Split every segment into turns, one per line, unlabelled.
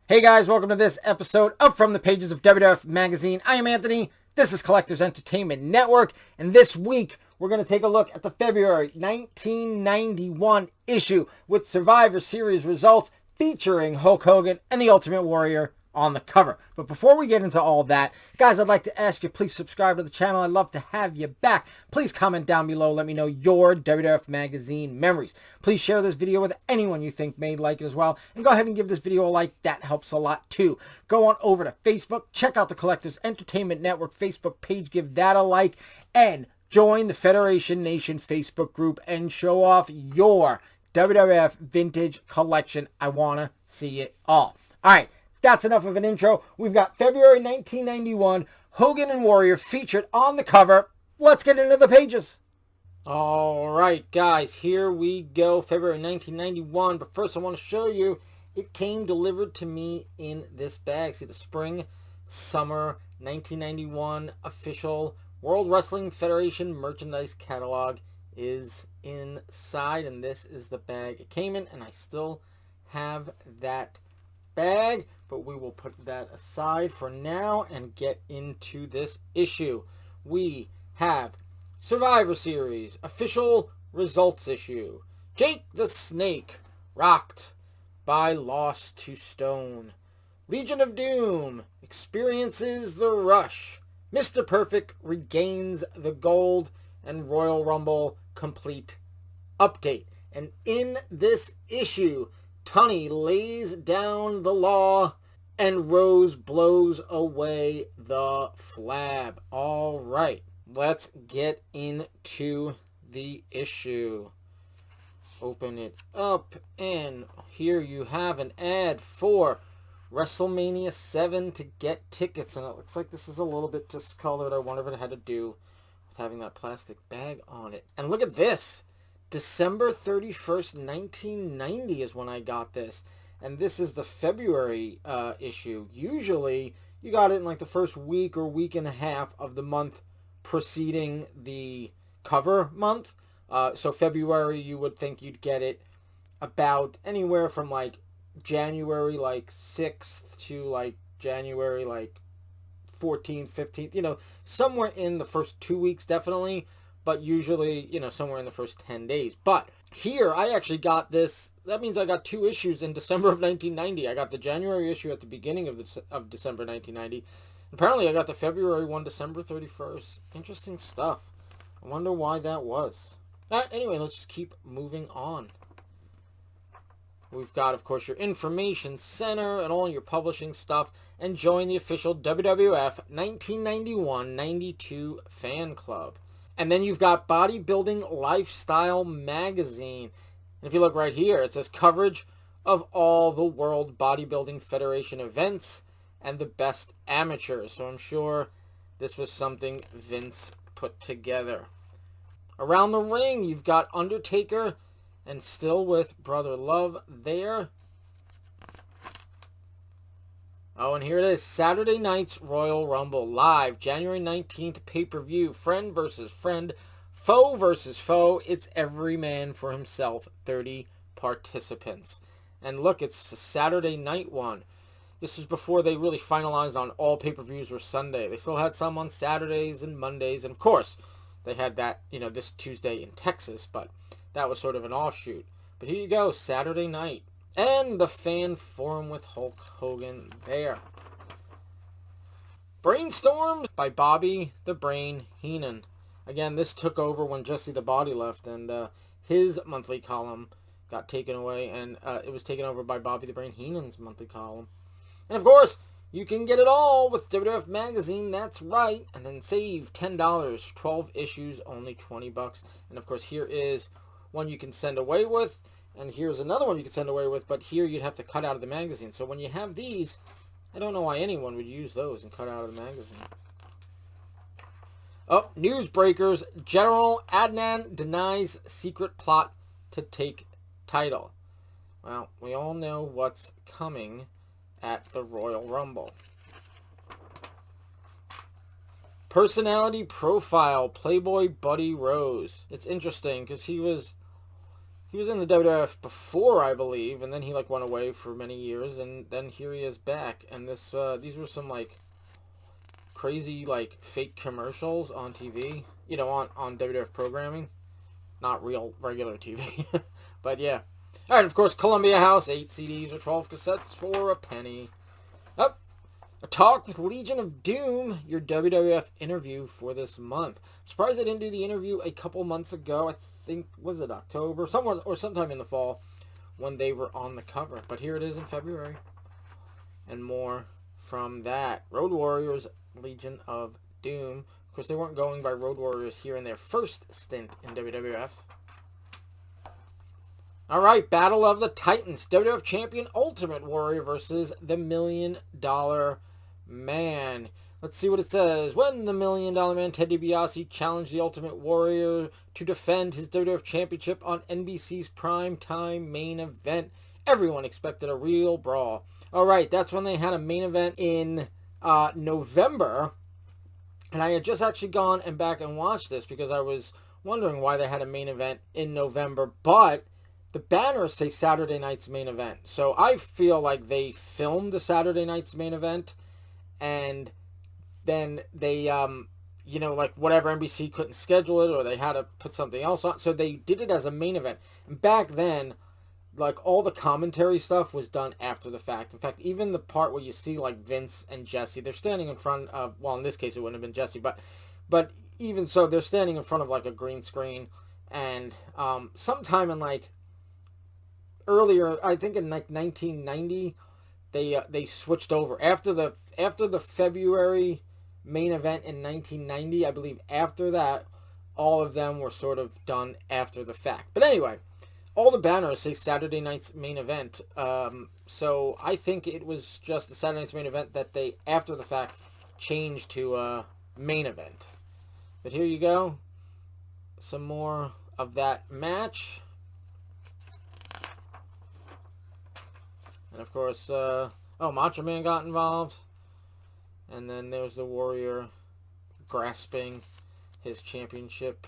Hey guys, welcome to this episode of From the Pages of WWF Magazine. I am Anthony, this is Collectors Entertainment Network, and this week we're going to take a look at the February 1991 issue with Survivor Series results featuring Hulk Hogan and the Ultimate Warrior on the cover. But before we get into all that, guys, I'd like to ask you, please subscribe to the channel. I'd love to have you back. Please comment down below. Let me know your WWF Magazine memories. Please share this video with anyone you think may like it as well. And go ahead and give this video a like. That helps a lot too. Go on over to Facebook. Check out the Collectors Entertainment Network Facebook page. Give that a like. And join the Federation Nation Facebook group and show off your WWF vintage collection. I want to see it all. All right. That's enough of an intro. We've got February 1991, Hogan and Warrior featured on the cover. Let's get into the pages. All right, guys, here we go. February 1991. But first, I want to show you, it came delivered to me in this bag. See, the Spring Summer 1991 official World Wrestling Federation merchandise catalog is inside, and this is the bag it came in, and I still have that bag, but we will put that aside for now and get into this issue. We have Survivor Series official results issue. Jake the Snake rocked by loss to Stone. Legion of Doom experiences the rush. Mr. Perfect regains the gold, and Royal Rumble complete update. And in this issue, Tunney lays down the law and Rose blows away the flab. All right, let's get into the issue. Open it up, and here you have an ad for Wrestlemania 7 to get tickets. And it looks like this is a little bit discolored. I wonder if it had to do with having that plastic bag on it. And look at this. December 31st, 1990 is when I got this. And this is the February issue. Usually, you got it in like the first week or week and a half of the month preceding the cover month. So February, you would think you'd get it about anywhere from like January like 6th to like January like 14th, 15th. You know, somewhere in the first 2 weeks definitely. But usually, you know, somewhere in the first 10 days. But here, I actually got this. That means I got 2 issues in December of 1990. I got the January issue at the beginning of December 1990. Apparently, I got the February one, December 31st. Interesting stuff. I wonder why that was. Anyway, let's just keep moving on. We've got, of course, your information center and all your publishing stuff. And join the official WWF 1991-92 fan club. And then you've got Bodybuilding Lifestyle Magazine. And if you look right here, it says coverage of all the World Bodybuilding Federation events and the best amateurs. So I'm sure this was something Vince put together. Around the ring, you've got Undertaker and still with Brother Love there. Oh, and here it is. Saturday night's Royal Rumble live. January 19th pay-per-view. Friend versus friend. Foe versus foe. It's every man for himself. 30 participants. And look, it's the Saturday night one. This was before they really finalized on all pay-per-views were Sunday. They still had some on Saturdays and Mondays. And of course, they had that, you know, this Tuesday in Texas. But that was sort of an offshoot. But here you go. Saturday night. And the fan forum with Hulk Hogan there. Brainstorms by Bobby the Brain Heenan. Again, this took over when Jesse the Body left, and his monthly column got taken away, and it was taken over by Bobby the Brain Heenan's monthly column. And of course, you can get it all with WWF Magazine, that's right, and then save $10, 12 issues, only $20. And of course, here is one you can send away with. And here's another one you can send away with, but here you'd have to cut out of the magazine. So when you have these, I don't know why anyone would use those and cut out of the magazine. Oh, Newsbreakers. General Adnan denies secret plot to take title. Well, we all know what's coming at the Royal Rumble. Personality profile, Playboy Buddy Rose. It's interesting because he was He was in the WWF before, I believe, and then he like went away for many years, and then here he is back. And this these were some like crazy like fake commercials on TV, you know, on WWF programming, not real regular TV. But yeah. All right, of course, Columbia House, 8 CDs or 12 cassettes for a penny. Up. A talk with Legion of Doom, your WWF interview for this month. I'm surprised I didn't do the interview a couple months ago. I think, was it October? Somewhere, or sometime in the fall when they were on the cover. But here it is in February. And more from that. Road Warriors, Legion of Doom. Of course, they weren't going by Road Warriors here in their first stint in WWF. All right, Battle of the Titans. WWF Champion Ultimate Warrior versus the $1 Million Man. Let's see what it says. When the $1 Million Man, Ted DiBiase, challenged the Ultimate Warrior to defend his WWF Championship on NBC's primetime main event, everyone expected a real brawl. All right, that's when they had a main event in November. And I had just actually gone and back and watched this because I was wondering why they had a main event in November. But the banners say Saturday night's main event. So I feel like they filmed the Saturday night's main event, and then they, you know, like whatever, NBC couldn't schedule it or they had to put something else on. So they did it as a main event. And back then, like all the commentary stuff was done after the fact. In fact, even the part where you see like Vince and Jesse, they're standing in front of, well, in this case it wouldn't have been Jesse, but even so, they're standing in front of like a green screen. And sometime in like earlier, I think in like 1990, they switched over after the February main event in 1990. I believe after that, all of them were sort of done after the fact. But anyway, all the banners say Saturday night's main event. So I think it was just the Saturday night's main event that they, after the fact, changed to main event. But here you go, some more of that match. And of course, Macho Man got involved. And then there's the Warrior grasping his championship.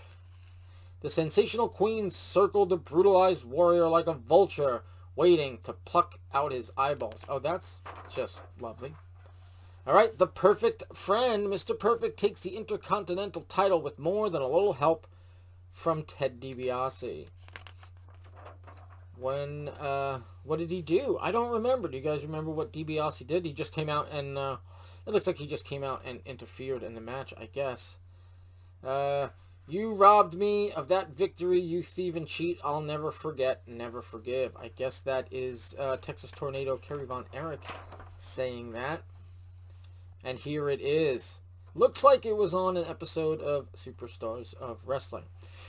The Sensational Queen circled the brutalized Warrior like a vulture, waiting to pluck out his eyeballs. Oh, that's just lovely. All right, the Perfect Friend. Mr. Perfect takes the Intercontinental title with more than a little help from Ted DiBiase. What did he do? I don't remember. Do you guys remember what DiBiase did? He just came out and, it looks like he just came out and interfered in the match, I guess. You robbed me of that victory, you thief and cheat. I'll never forget, never forgive. I guess that is Texas Tornado Kerry Von Erich saying that. And here it is. Looks like it was on an episode of Superstars of Wrestling.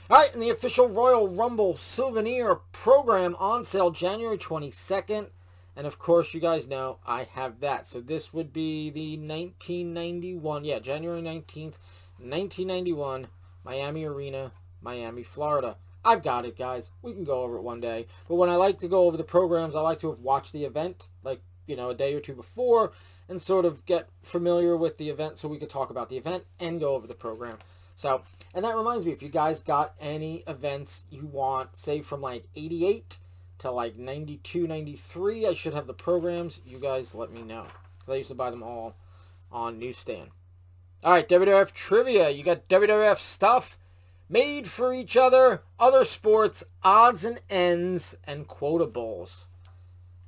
All right, and the official Royal Rumble souvenir program on sale January 22nd. And of course, you guys know I have that. So this would be the 1991, January 19th, 1991, Miami Arena, Miami, Florida. I've got it, guys. We can go over it one day. But when I like to go over the programs, I like to have watched the event, like, you know, a day or two before, and sort of get familiar with the event so we could talk about the event and go over the program. So, and that reminds me, if you guys got any events you want, say from like 88 to like 92, 93, I should have the programs. You guys let me know. Because I used to buy them all on newsstand. All right, WWF Trivia. You got WWF stuff, made for each other, other sports, odds and ends, and quotables.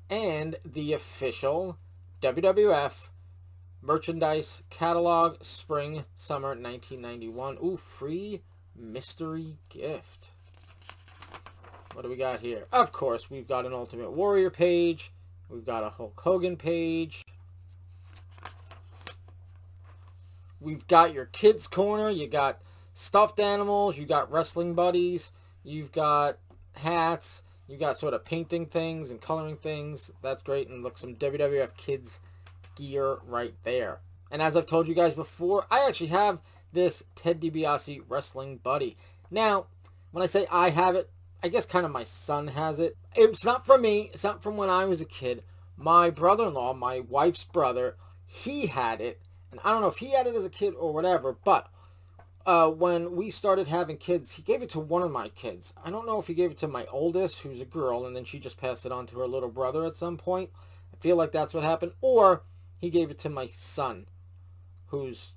And the official WWF merchandise catalog, spring, summer 1991. Ooh, free mystery gift. What do we got here? Of course, we've got an Ultimate Warrior page. We've got a Hulk Hogan page. We've got your kids' corner. You got stuffed animals. You got wrestling buddies. You've got hats. You got sort of painting things and coloring things. That's great. And look, some WWF kids gear right there. And as I've told you guys before, I actually have this Ted DiBiase wrestling buddy. Now, when I say I have it, I guess kind of my son has it. It's not from me. It's not from when I was a kid. My brother-in-law, my wife's brother, he had it. And I don't know if he had it as a kid or whatever, but when we started having kids, he gave it to one of my kids. I don't know if he gave it to my oldest, who's a girl, and then she just passed it on to her little brother at some point. I feel like that's what happened. Or he gave it to my son, who's,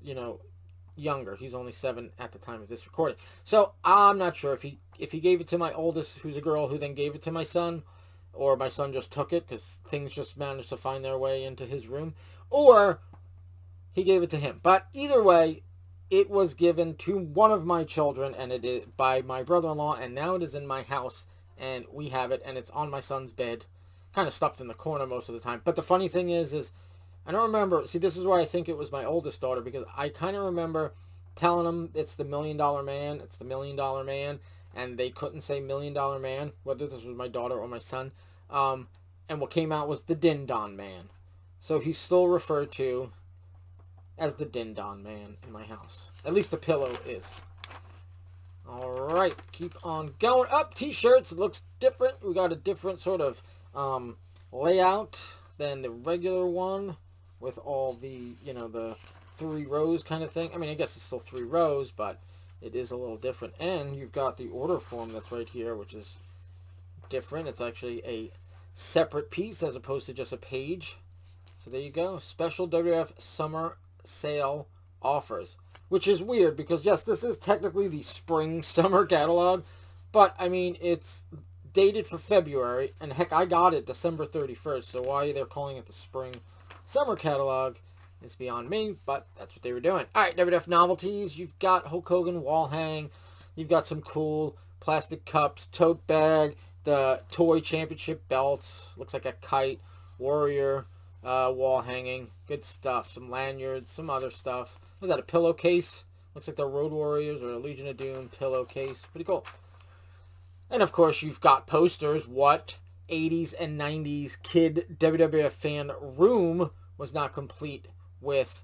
younger. He's only 7 at the time of this recording. So I'm not sure if he gave it to my oldest, who's a girl, who then gave it to my son, or my son just took it because things just managed to find their way into his room, or he gave it to him. But either way, it was given to one of my children, and it is by my brother-in-law, and now it is in my house, and we have it, and it's on my son's bed, kind of stuffed in the corner most of the time. But the funny thing is I don't remember. See, this is why I think it was my oldest daughter, because I kind of remember telling them it's the $1 Million Man, it's the $1 Million Man, and they couldn't say $1 Million Man, whether this was my daughter or my son. And what came out was the Din Don Man. So he's still referred to as the Din Don Man in my house. At least the pillow is. Alright, keep on going up. T-shirts, it looks different. We got a different sort of layout than the regular one, with all the, the 3 rows kind of thing. I mean, I guess it's still 3 rows, but it is a little different. And you've got the order form that's right here, which is different. It's actually a separate piece as opposed to just a page. So there you go. Special WWF Summer Sale Offers. Which is weird because, yes, this is technically the spring-summer catalog. But, I mean, it's dated for February. And, heck, I got it December 31st. So why they're calling it the spring-summer catalog is beyond me. But that's what they were doing. All right, WWF novelties. You've got Hulk Hogan wall hang. You've got some cool plastic cups, tote bag, the toy championship belts. Looks like a kite. Warrior wall hanging. Good stuff. Some lanyards, some other stuff. Was that a pillowcase? Looks like the Road Warriors or a Legion of Doom pillowcase. Pretty cool. And of course, you've got posters. What 80s and 90s kid WWF fan room was not complete with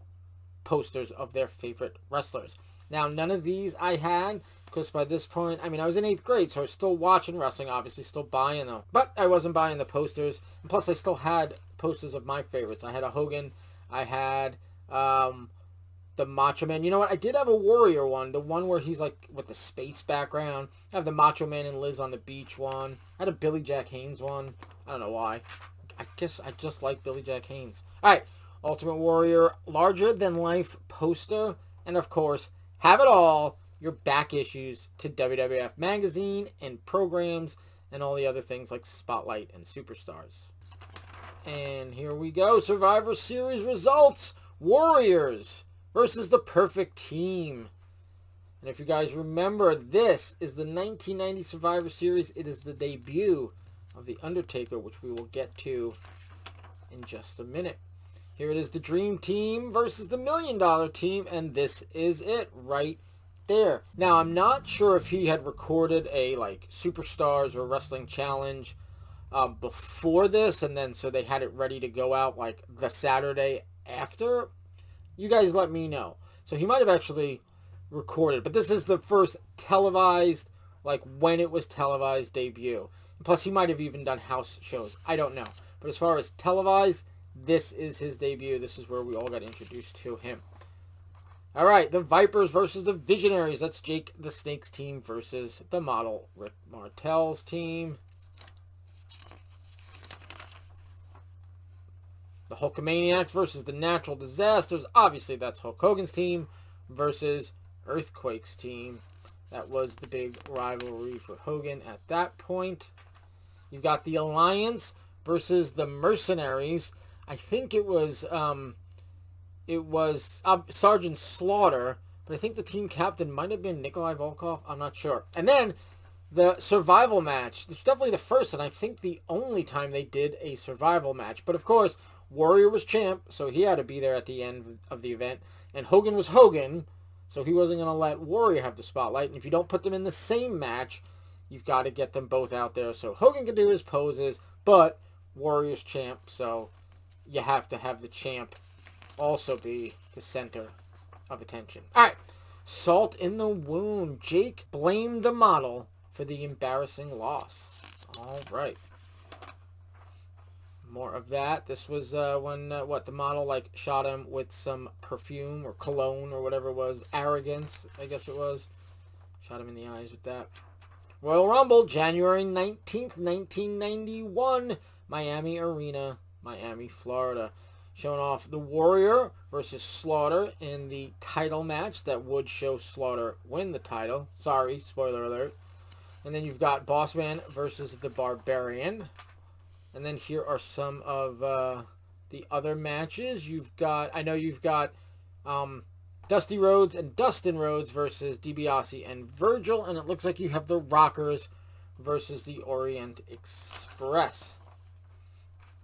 posters of their favorite wrestlers? Now, none of these I had, because by this point, I mean, I was in 8th grade, so I was still watching wrestling, obviously, still buying them. But I wasn't buying the posters. And plus, I still had posters of my favorites. I had a Hogan. I had the Macho Man. You know what? I did have a Warrior one. The one where he's like with the space background. I have the Macho Man and Liz on the beach one. I had a Billy Jack Haynes one. I don't know why. I guess I just like Billy Jack Haynes. Alright. Ultimate Warrior. Larger than life poster. And of course, have it all. Your back issues to WWF magazine and programs and all the other things like Spotlight and Superstars. And here we go. Survivor Series results. Warriors versus the Perfect Team. And if you guys remember, this is the 1990 Survivor Series. It is the debut of The Undertaker, which we will get to in just a minute. Here it is, the Dream Team versus the $1 Million Team, and this is it right there. Now, I'm not sure if he had recorded a, Superstars or Wrestling Challenge before this, and then so they had it ready to go out, the Saturday after. You guys let me know. So he might have actually recorded, but this is the first televised, when it was televised debut. Plus, he might have even done house shows. I don't know. But as far as televised, this is his debut. This is where we all got introduced to him. All right, the Vipers versus the Visionaries. That's Jake the Snake's team versus the model Rick Martel's team. The Hulkamaniacs versus the Natural Disasters. Obviously, that's Hulk Hogan's team versus Earthquake's team. That was the big rivalry for Hogan at that point. You've got the Alliance versus the Mercenaries. I think it was Sergeant Slaughter, but I think the team captain might have been Nikolai Volkoff. I'm not sure. And then the survival match. It's definitely the first and I think the only time they did a survival match. But of course, Warrior was champ, so he had to be there at the end of the event. And Hogan was Hogan, so he wasn't going to let Warrior have the spotlight. And if you don't put them in the same match, you've got to get them both out there. So Hogan can do his poses, but Warrior's champ, so you have to have the champ also be the center of attention. All right, salt in the wound. Jake blamed the model for the embarrassing loss. All right. more of that. This was when the model like shot him with some perfume or cologne or whatever it was. Arrogance, I guess it was. Shot him in the eyes with that. Royal Rumble, January 19th, 1991. Miami Arena, Miami, Florida. Showing off the Warrior versus Slaughter in the title match that would show Slaughter win the title. Sorry, spoiler alert. And then you've got Bossman versus the Barbarian. And then here are some of the other matches. I know you've got Dusty Rhodes and Dustin Rhodes versus DiBiase and Virgil. And it looks like you have the Rockers versus the Orient Express.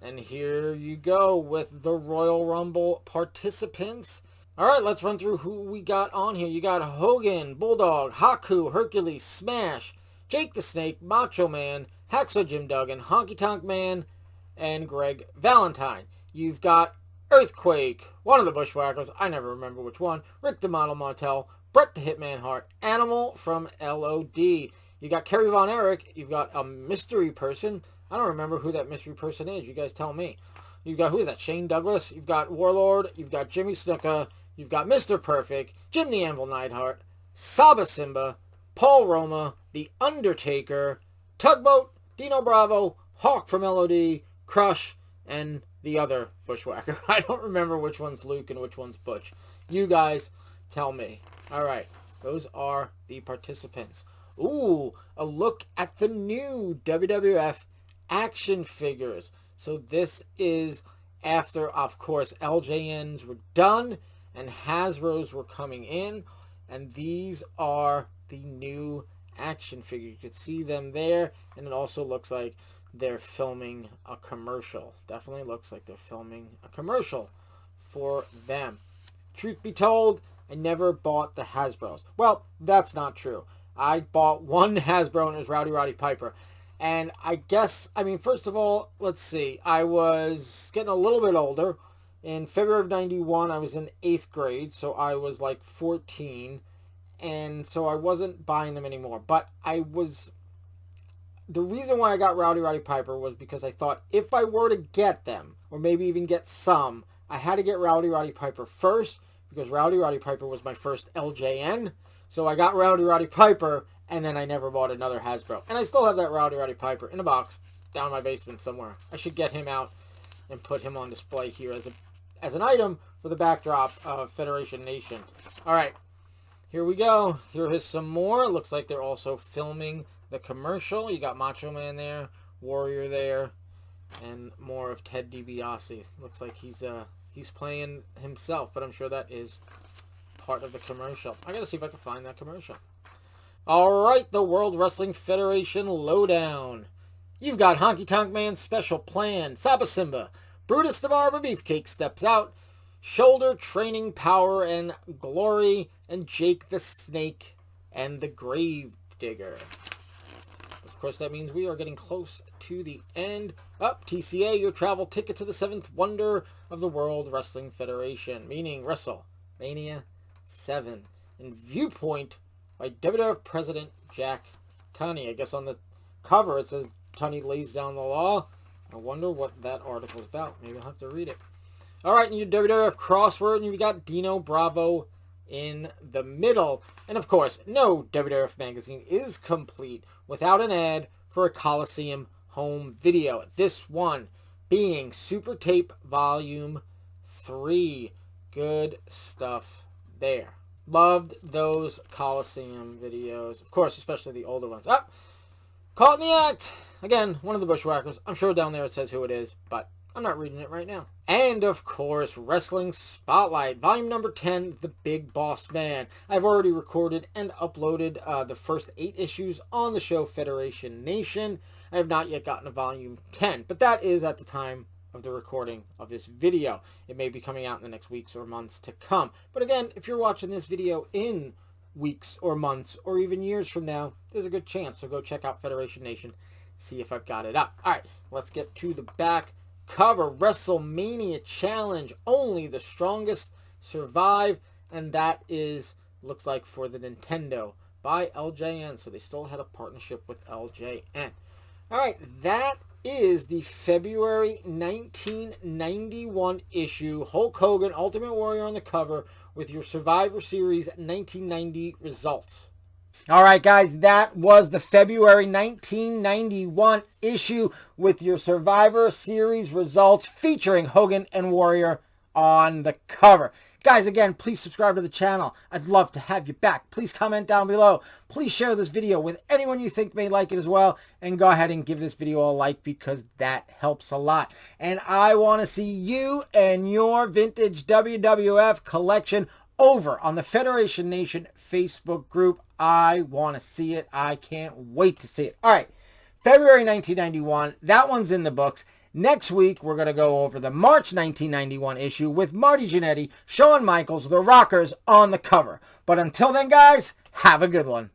And here you go with the Royal Rumble participants. All right, let's run through who we got on here. You got Hogan, Bulldog, Haku, Hercules, Smash, Jake the Snake, Macho Man, Hacksaw Jim Duggan, Honky Tonk Man, and Greg Valentine. You've got Earthquake, one of the Bushwhackers, I never remember which one, Rick the Model Martel, Bret the Hitman Hart, Animal from LOD. You got Kerry Von Erich, you've got a mystery person. I don't remember who that mystery person is. You guys tell me. You've got, who is that? Shane Douglas. You've got Warlord. You've got Jimmy Snuka. You've got Mr. Perfect. Jim the Anvil Neidhart. Saba Simba. Paul Roma. The Undertaker. Tugboat. Dino Bravo. Hawk from LOD. Crush. And the other Bushwhacker. I don't remember which one's Luke and which one's Butch. You guys tell me. All right. Those are the participants. Ooh, a look at the new WWF action figures. So this is after, of course, LJNs were done and Hasbro's were coming in, and these are the new action figures. You can see them there, and it also looks like they're filming a commercial. Definitely looks like they're filming a commercial for them. Truth be told, I never bought the Hasbros. Well, that's not true. I bought one Hasbro, and it was Roddy Piper. And I guess, first of all, let's see. I was getting a little bit older. In February of 91, I was in 8th grade, so I was like 14. And so I wasn't buying them anymore. But the reason why I got Roddy Piper was because I thought if I were to get them, or maybe even get some, I had to get Roddy Piper first, because Roddy Piper was my first LJN. So I got Roddy Piper, and then I never bought another Hasbro. And I still have that Roddy Piper in a box down in my basement somewhere. I should get him out and put him on display here as an item for the backdrop of Federation Nation. All right, here we go. Here is some more. Looks like they're also filming the commercial. You got Macho Man there, Warrior there, and more of Ted DiBiase. Looks like he's playing himself, but I'm sure that is part of the commercial. I gotta see if I can find that commercial. Alright, the World Wrestling Federation Lowdown. You've got Honky Tonk Man Special Plan, Saba Simba, Brutus the Barber Beefcake steps out, Shoulder Training Power and Glory, and Jake the Snake and the Grave Digger. Of course, that means we are getting close to the end. Up, TCA, your travel ticket to the 7th wonder of the World Wrestling Federation, meaning WrestleMania 7. In Viewpoint by WWF President Jack Tunney. I guess on the cover it says Tunney lays down the law. I wonder what that article is about. Maybe I'll have to read it. All right, and your WWF crossword, and you've got Dino Bravo in the middle. And of course, no WWF magazine is complete without an ad for a Coliseum home video. This one being Super Tape Volume 3. Good stuff there. Loved those Coliseum videos. Of course, especially the older ones. Caught in the act. Again, one of the Bushwhackers. I'm sure down there it says who it is, but I'm not reading it right now. And, of course, Wrestling Spotlight, volume number 10, The Big Boss Man. I've already recorded and uploaded the first 8 issues on the show Federation Nation. I have not yet gotten to volume 10, but that is at the time of the recording of this video. It may be coming out in the next weeks or months to come. But again, if you're watching this video in weeks or months or even years from now, there's a good chance. So go check out Federation Nation, see if I've got it up. All right, let's get to the back cover. WrestleMania Challenge, only the strongest survive, and that is, looks like, for the Nintendo by LJN. So they still had a partnership with LJN. All right, that is the February 1991 issue. Hulk Hogan, Ultimate Warrior on the cover with your Survivor Series 1990 results. All right, guys, that was the February 1991 issue with your Survivor Series results featuring Hogan and Warrior on the cover. Guys, again, please subscribe to the channel. I'd love to have you back. Please comment down below. Please share this video with anyone you think may like it as well. And go ahead and give this video a like because that helps a lot. And I want to see you and your vintage WWF collection over on the Federation Nation Facebook group. I want to see it. I can't wait to see it. All right, February 1991. That one's in the books. Next week, we're going to go over the March 1991 issue with Marty Jannetty, Shawn Michaels, the Rockers on the cover. But until then, guys, have a good one.